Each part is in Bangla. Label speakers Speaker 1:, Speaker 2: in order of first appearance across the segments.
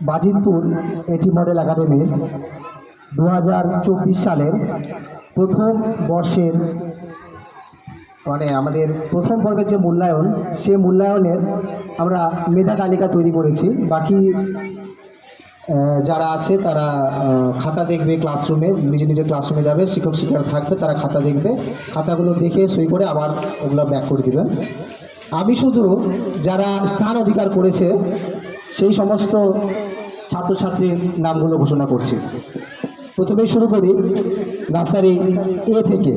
Speaker 1: বাজিতপুর এটি মডেল একাডেমির 2024 সালের প্রথম বর্ষের মানে আমাদের প্রথম পর্বের যে মূল্যায়ন, সে মূল্যায়নের আমরা মেধা তালিকা তৈরি করেছি। বাকি যারা আছে তারা খাতা দেখবে, ক্লাসরুমে নিজের ক্লাসরুমে যাবে, শিক্ষক শিক্ষিকা থাকবে, তারা খাতা দেখবে, খাতাগুলো দেখে সই করে আবার ওগুলো ব্যাক করে দেবেন। আমি শুধু যারা স্থান অধিকার করেছে সেই সমস্ত ছাত্রছাত্রীর নামগুলো ঘোষণা করছি। প্রথমেই শুরু করি নার্সারি এ থেকে।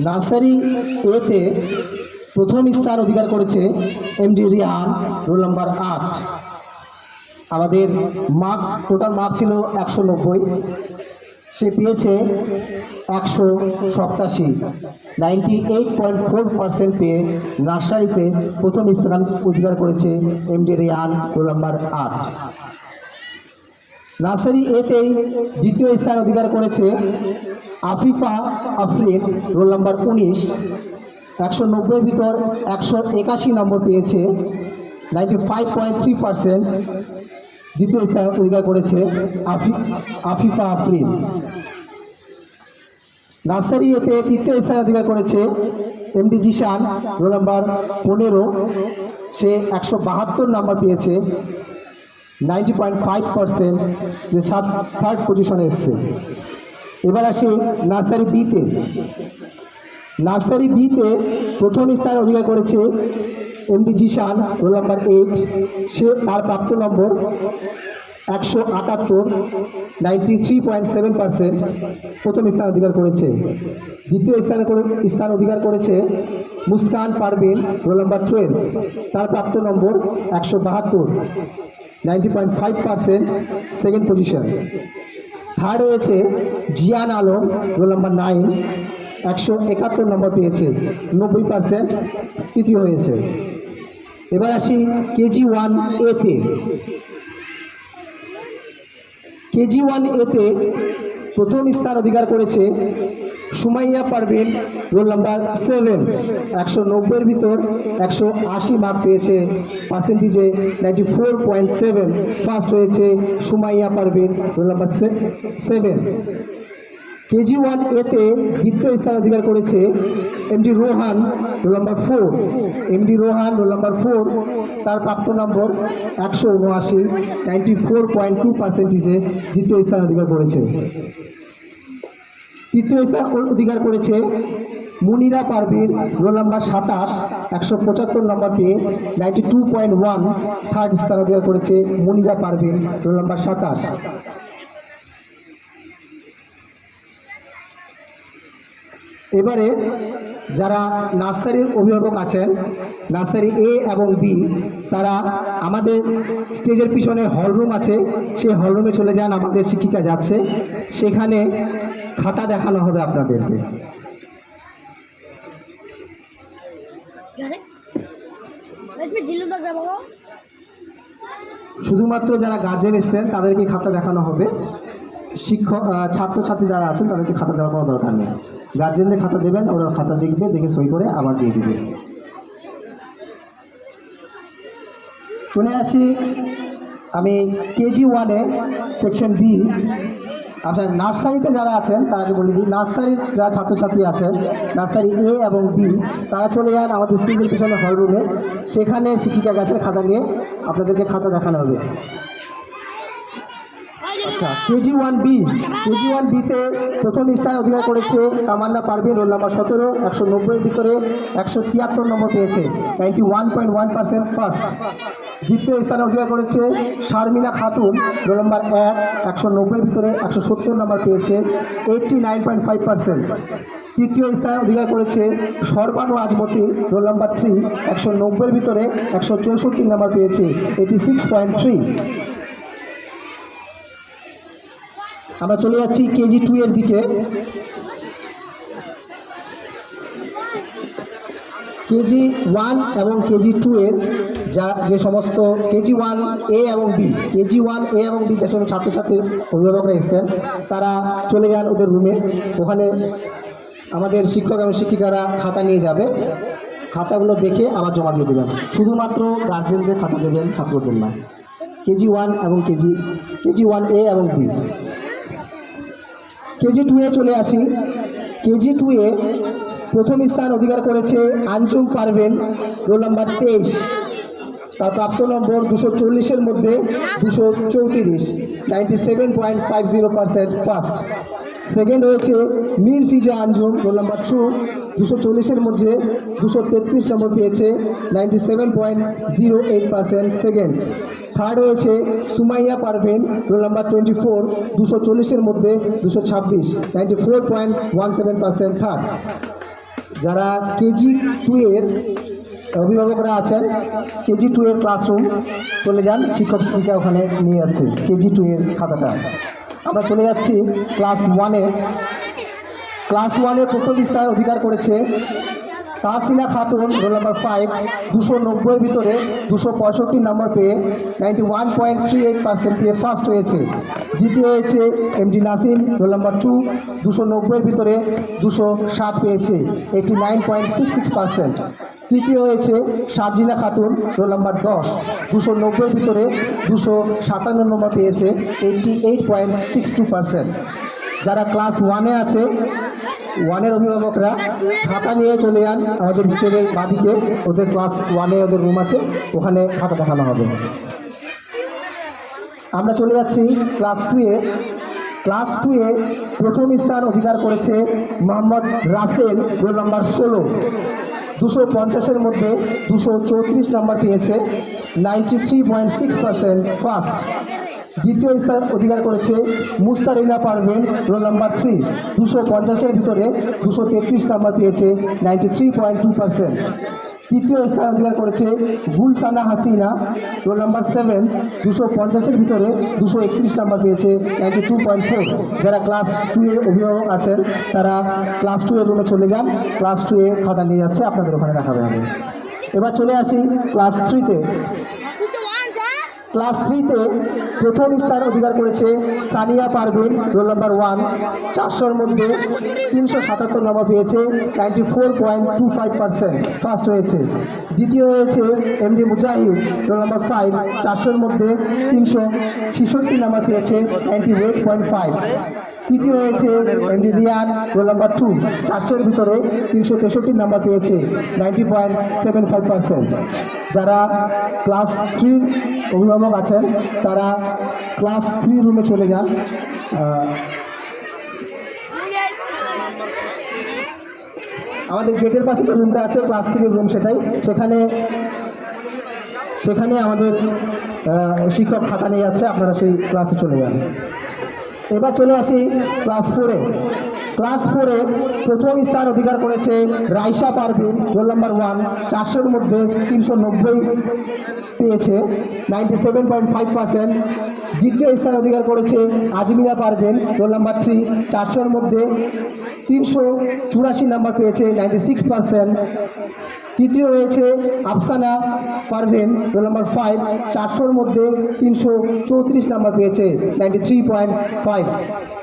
Speaker 1: নার্সারি এতে প্রথম স্থান অধিকার করেছে এমডি রিয়ান, রোল নাম্বার 8। আমাদের মার্ক, টোটাল মার্ক ছিল 190, সে পেয়েছে 187, 98.4% পেয়ে নার্সারিতে প্রথম স্থান অধিকার করেছে MD Riyan, roll number 8। Nursery এতেই দ্বিতীয় স্থান অধিকার করেছে আফিফা আফরিন, রোল নাম্বার 19। 190-এর ভিতর 181 নম্বর পেয়েছে, 95.3%। দ্বিতীয় স্থান অধিকার করেছে আফিফা আফরিন। নার্সারি এতে তৃতীয় স্থান অধিকার করেছে এমডি জিশান, রোল নাম্বার 15। সে 172 নম্বর পেয়েছে, 90.5%, যে থার্ড পজিশনে এসছে। এবার আসি নার্সারি বিতে। নার্সারি বিতে প্রথম স্থান অধিকার করেছে এমডি জিশান, রোল নাম্বার 8। সে তার প্রাপ্ত নম্বর 178, 93.7%, প্রথম স্থান অধিকার করেছে। দ্বিতীয় স্থান অধিকার করেছে মুস্কান পারভিন, রোল নাম্বার 12। তার প্রাপ্ত নম্বর 172, 90.5%, সেকেন্ড পজিশন। থার্ড হয়েছে জিয়ান আলম, রোল নাম্বার 9। 171 নম্বর পেয়েছে, 90%, তৃতীয় হয়েছে। এবার আসি কেজি 1 এতে। কেজি 1 এতে প্রথম স্থান অধিকার করেছে সুমাইয়া পারভিন, রোল নাম্বার 7। 190-এর ভিতর 180 মার্ক পেয়েছে, পার্সেন্টেজে 94.7। ফার্স্ট হয়েছে Sumaiya Parvin, roll number 7। KG 1 এতে দ্বিতীয় স্থান অধিকার করেছে MD Rohan, roll number 4। MD Rohan, roll number 4, তার প্রাপ্ত নম্বর 179, 94.2%, দ্বিতীয় স্থান অধিকার করেছে। তৃতীয় স্থান অধিকার করেছে মুনিরা পারভিন, রোল নাম্বার 27। 175 নম্বর পেয়ে 92.1, থার্ড স্থান অধিকার করেছে মুনিরা পারভিন, রোল নাম্বার 27। এবারে যারা নার্সারির অভিভাবক আছেন, নার্সারি এ এবং বি, তারা আমাদের স্টেজের পিছনে হলরুম আছে, সেই হলরুমে চলে যান। আমাদের শিক্ষিকা যাচ্ছে, সেখানে খাতা দেখানো হবে আপনাদেরকে। শুধুমাত্র যারা গার্জেন এসছেন তাদেরকে খাতা দেখানো হবে। শিক্ষক ছাত্রছাত্রী যারা আছেন তাদেরকে খাতা দেওয়ার কোনো দরকার নেই। গার্জেনদের খাতা দেবেন, ওরা খাতা দেখবে, দেখে সই করে আবার দিয়ে দেবে। চলে আসি আমি কেজি 1-এ সেকশন বি। আপনার নার্সারিতে যারা আছেন তারাকে বলে দিই, নার্সারির যারা ছাত্রছাত্রী আছেন নার্সারি এ এবং বি, তারা চলে যান আমাদের স্টেজের পিছনে হলরুমে, সেখানে শিক্ষিকা গাছের খাতা নিয়ে আপনাদেরকে খাতা দেখানো হবে। আচ্ছা, কেজি 1 বিতে প্রথম স্থান অধিকার করেছে তামান্না পারভিন, রোল নাম্বার 17। 190-এর ভিতরে 173 নম্বর পেয়েছে, 91.1%, ফার্স্ট। দ্বিতীয় স্থানে অধিকার করেছে শারমিনা খাতুন, রোল নাম্বার 1। 190-এর ভিতরে 170 নম্বর পেয়েছে, 89.5%। তৃতীয় স্থান অধিকার করেছে সর্বানু আজমতি, রোল নাম্বার 3। 190-এর ভিতরে 164 নম্বর পেয়েছে, 86.3। আমরা চলে যাচ্ছি কেজি 2 এর দিকে। কেজি 1 এবং কেজি 2 এর যে সমস্ত কেজি 1 এ এবং বি, কেজি 1 এ এবং বি যে সমস্ত ছাত্রছাত্রী অভিভাবকরা এসেছেন তারা চলে যান ওদের রুমে। ওখানে আমাদের শিক্ষক এবং শিক্ষিকারা খাতা নিয়ে যাবে, খাতাগুলো দেখে আবার জমা দিয়ে দেবেন। শুধুমাত্র গার্জেনদের খাতা দেবেন, ছাত্রদের না। কেজি 1 এবং কেজি 1 এ এবং বি। কেজি 2 এ চলে আসি। কেজি 2 এ প্রথম স্থান অধিকার করেছে আঞ্জুম পারভেন, রোল নাম্বার 23। তার প্রাপ্ত নম্বর 240-এর মধ্যে 234, 97.50% ফার্স্ট। সেকেন্ড হয়েছে মীর ফিজা আঞ্জুম, রোল নাম্বার 2, 240-এর মধ্যে 233 নম্বর পেয়েছে, 97.08% সেকেন্ড। থার্ড হয়েছে সুমাইয়া পারভেন, রোল নাম্বার 24, 240-এর মধ্যে 226, 94.17% থার্ড। যারা কেজি 2 এর অভিভাবকরা আছেন, কেজি 2 এর ক্লাসরুম চলে যান, শিক্ষক শিক্ষিকা ওখানে নিয়ে যাচ্ছে কেজি 2 এর খাতাটা। আমরা চলে যাচ্ছি ক্লাস 1 এ। ক্লাস 1 এ প্রথম স্থান অধিকার করেছে তাহসিনা খাতুন, রোল নাম্বার 5, 290-এর ভিতরে 265 নম্বর পেয়ে 91.38% পেয়ে ফার্স্ট হয়েছে। দ্বিতীয় হয়েছে এমডি নাসিম, রোল নাম্বার 2, 290-এর ভিতরে 260 পেয়েছে, 89.66%। তৃতীয় হয়েছে সার্জিনা খাতুন, রোল নাম্বার 10, 290-এর ভিতরে 257 নম্বর পেয়েছে, 88.62%। যারা ক্লাস 1 এ আছে, 1 এর অভিভাবকরা খাতা নিয়ে চলে যান আমাদের স্টেজের বাদিকে। ওদের ক্লাস 1 এ ওদের রুম আছে, ওখানে খাতা দেখানো হবে। আমরা চলে যাচ্ছি ক্লাস 2 এ। ক্লাস 2 এ প্রথম স্থান অধিকার করেছে মোহাম্মদ রাসেল, রোল নাম্বার 16, 250-এর মধ্যে 234 নম্বর পেয়েছে, 93.6% ফার্স্ট। দ্বিতীয় স্থান অধিকার করেছে মুস্তারিনা পারভেন, রোল নাম্বার 3, 250-এর ভিতরে 233 নম্বর পেয়েছে, 93.2%। তৃতীয় স্থান অধিকার করেছে গুলসানা হাসিনা, রোল নাম্বার 7, 250-এর ভিতরে 231 নম্বর পেয়েছে, 92.4। যারা ক্লাস 2 এর অভিভাবক আছেন তারা ক্লাস 2 এর রুমে চলে যান, ক্লাস 2 এ খাতা নিয়ে যাচ্ছে, আপনাদের ওখানে দেখাবে হবে। এবার চলে আসি ক্লাস 3-তে। ক্লাস 3-তে প্রথম স্থান অধিকার করেছে সানিয়া পারভিন, রোল নাম্বার 1, 400-এর মধ্যে 377 নম্বর পেয়েছে, 94.25% ফার্স্ট হয়েছে। দ্বিতীয় হয়েছে এমডি মুজাহিদ, রোল নাম্বার 5, 400-এর মধ্যে 366 নম্বর পেয়েছে, 98.5। তৃতীয় হয়েছে এমডি রিয়ান, রোল নাম্বার 2, 400-এর ভিতরে 363 নম্বর পেয়েছে, 90.75%। যারা ক্লাস 3 অভিভাবক আছেন তারা ক্লাস 3 রুমে চলে যান। আমাদের গেটের পাশে যে রুমটা আছে ক্লাস 3 রুম, সেখানে আমাদের শিক্ষক খাতা নিয়ে যাচ্ছে, আপনারা সেই ক্লাসে চলে যান। এবার চলে আসি ক্লাস 4-এ। ক্লাস 4-এ প্রথম স্থান অধিকার করেছে রাইসা পারভিন, রোল নাম্বার 1, 400-এর মধ্যে 390 পেয়েছে, 97.5%। দ্বিতীয় স্থান অধিকার করেছে আজমিরা পারভিন, রোল নাম্বার 3, 400-এর মধ্যে 384 নম্বর পেয়েছে, 96%। তৃতীয় হয়েছে আফসানা পারভেন, রোল নাম্বার 5, 400-এর মধ্যে 334 নম্বর পেয়েছে, 93.5।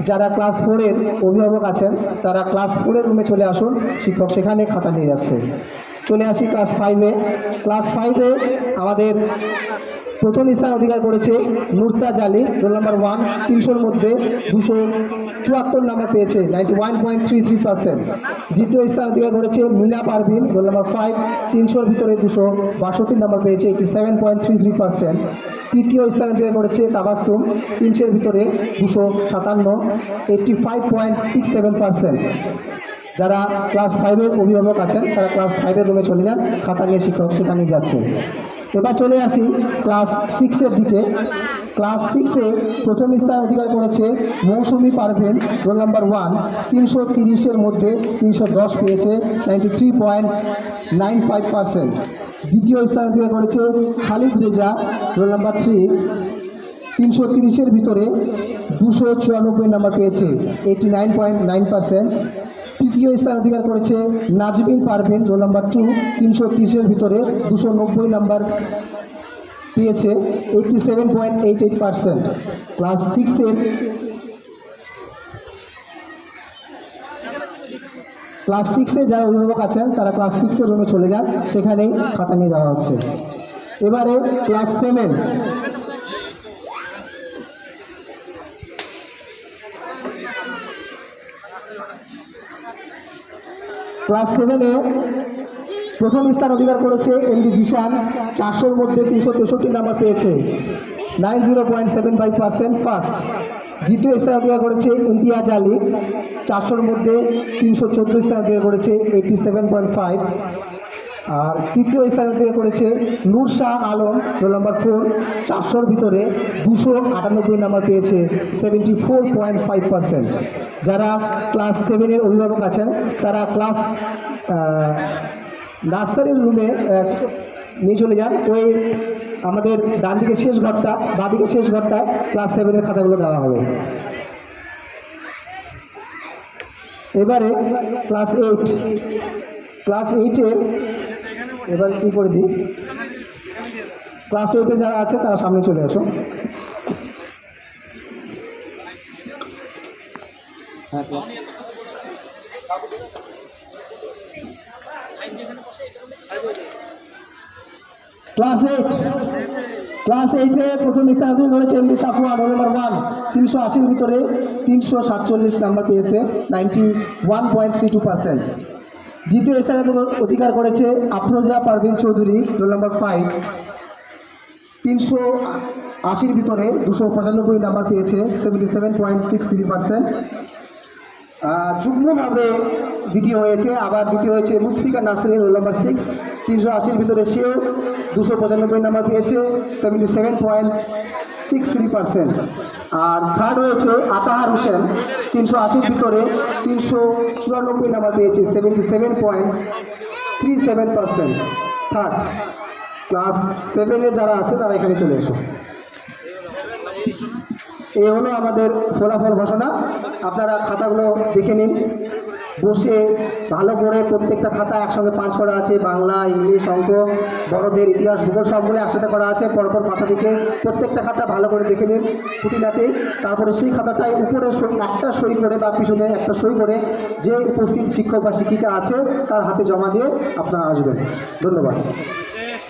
Speaker 1: যারা ক্লাস 4-এর অভিভাবক আছেন তারা ক্লাস 4-এর রুমে চলে আসুন, শিক্ষক সেখানে খাতা নিয়ে যাচ্ছে। চলে আসি ক্লাস 5-এ। ক্লাস 5-এ আমাদের প্রথম স্থান অধিকার করেছে নুরতাজ আলী, রোল নাম্বার 1, 300-এর মধ্যে 274 নম্বর পেয়েছে, 91.33%। দ্বিতীয় স্থান অধিকার করেছে মিনা পারভিন, রোল নাম্বার 5, 300-এর ভিতরে 262 নম্বর পেয়েছে, 87.33%। তৃতীয় স্থান অধিকার করেছে তাবাসসুম, 300-এর ভিতরে 257, 85.67%। যারা ক্লাস 5-এর অভিভাবক আছেন তারা ক্লাস 5-এর রুমে চলে যান, খাতা নিয়ে শিক্ষক সেখানে যাচ্ছে। এবার চলে আসি ক্লাস 6-এর দিকে। ক্লাস 6-এ প্রথম স্থান অধিকার করেছে মৌসুমি পারভেন, রোল নাম্বার 1, 330-এর মধ্যে 310 পেয়েছে, 93.95%। দ্বিতীয় স্থান অধিকার করেছে খালিদ রেজা, রোল নাম্বার 3, 330-এর ভিতরে 294 নাম্বার পেয়েছে, 89.9%। তৃতীয় স্থান অধিকার করেছে নাজমিন পারভিন, রোল নাম্বার 2, 330-এর ভিতরে 290 নাম্বার পেয়েছে, 87.88%। ক্লাস 6-এ যারা অভিভাবক আছেন তারা ক্লাস 6-এর রুমে চলে যান, সেখানেই খাতা নিয়ে যাওয়া হচ্ছে। এবারে ক্লাস 7। ক্লাস 7-এ প্রথম স্থান অধিকার করেছে এমডি জিশান, 400-র মধ্যে 363 নাম্বার পেয়েছে, 90.75% ফার্স্ট। দ্বিতীয় স্থান অধিকার করেছে ইমতিয়াজ আলী, 400-র মধ্যে 314 স্থান অধিকার করেছে, 87.5। আর তৃতীয় স্থান অধিকার করেছে নূর শাহ আলম, রোল নাম্বার 4, 400-র ভিতরে 298 নাম্বার পেয়েছে, 74.5%। যারা ক্লাস 7-এর অভিভাবক আছেন তারা ক্লাস নার্সারির রুমে নিয়ে চলে যান। ওই আমাদের ডান দিকে শেষ ঘরটা, বাঁ দিকে শেষ ঘরটায় ক্লাস 7-এর খাতাগুলো দেওয়া হবে। এবারে ক্লাস 8। ক্লাস 8-এর এবার কী করে দিই, ক্লাস 8-এ যারা আছে তারা সামনে চলে আসো। হ্যাঁ, ক্লাস 8-এ প্রথম স্থান অধিকার করেছে এমডি সাফওয়ান, রোল নাম্বার 1, 380-র ভিতরে 347 নাম্বার পেয়েছে, 91.32%। দ্বিতীয় স্থানে অধিকার করেছে আফরোজা পারভিন চৌধুরী, রোল নাম্বার 5, 380-র ভিতরে 295 নাম্বার পেয়েছে, 77.63%। যুগ্মভাবে দ্বিতীয় হয়েছে, আবার দ্বিতীয় হয়েছে মুশফিকা নাসরিন, রোল নাম্বার 6, 380-র ভিতরে সেও 295 নাম্বার পেয়েছে, 77.63%। আর থার্ড হয়েছে আতাহার হোসেন, 380-র ভিতরে 394 নাম্বার পেয়েছে, 77.37%। থার্ড। ক্লাস 7-এ যারা আছে তারা এখানে চলে এসো। এই হলো আমাদের ফলাফল ঘোষণা। আপনারা খাতাগুলো দেখে নিন, বসে ভালো করে। প্রত্যেকটা খাতা একসঙ্গে পাঁচ করা আছে, বাংলা, ইংলিশ, অঙ্ক, বড়দের ইতিহাস, ভূগোল সবগুলো একসাথে করা আছে। পরপর খাতা দেখে প্রত্যেকটা খাতা ভালো করে দেখে নিন খুঁটিনাটি। তারপরে সেই খাতাটায় উপরে একটা সই করে বা পিছনে একটা সই করে যে উপস্থিত শিক্ষক বা শিক্ষিকা আছে তার হাতে জমা দিয়ে আপনারা আসবেন। ধন্যবাদ।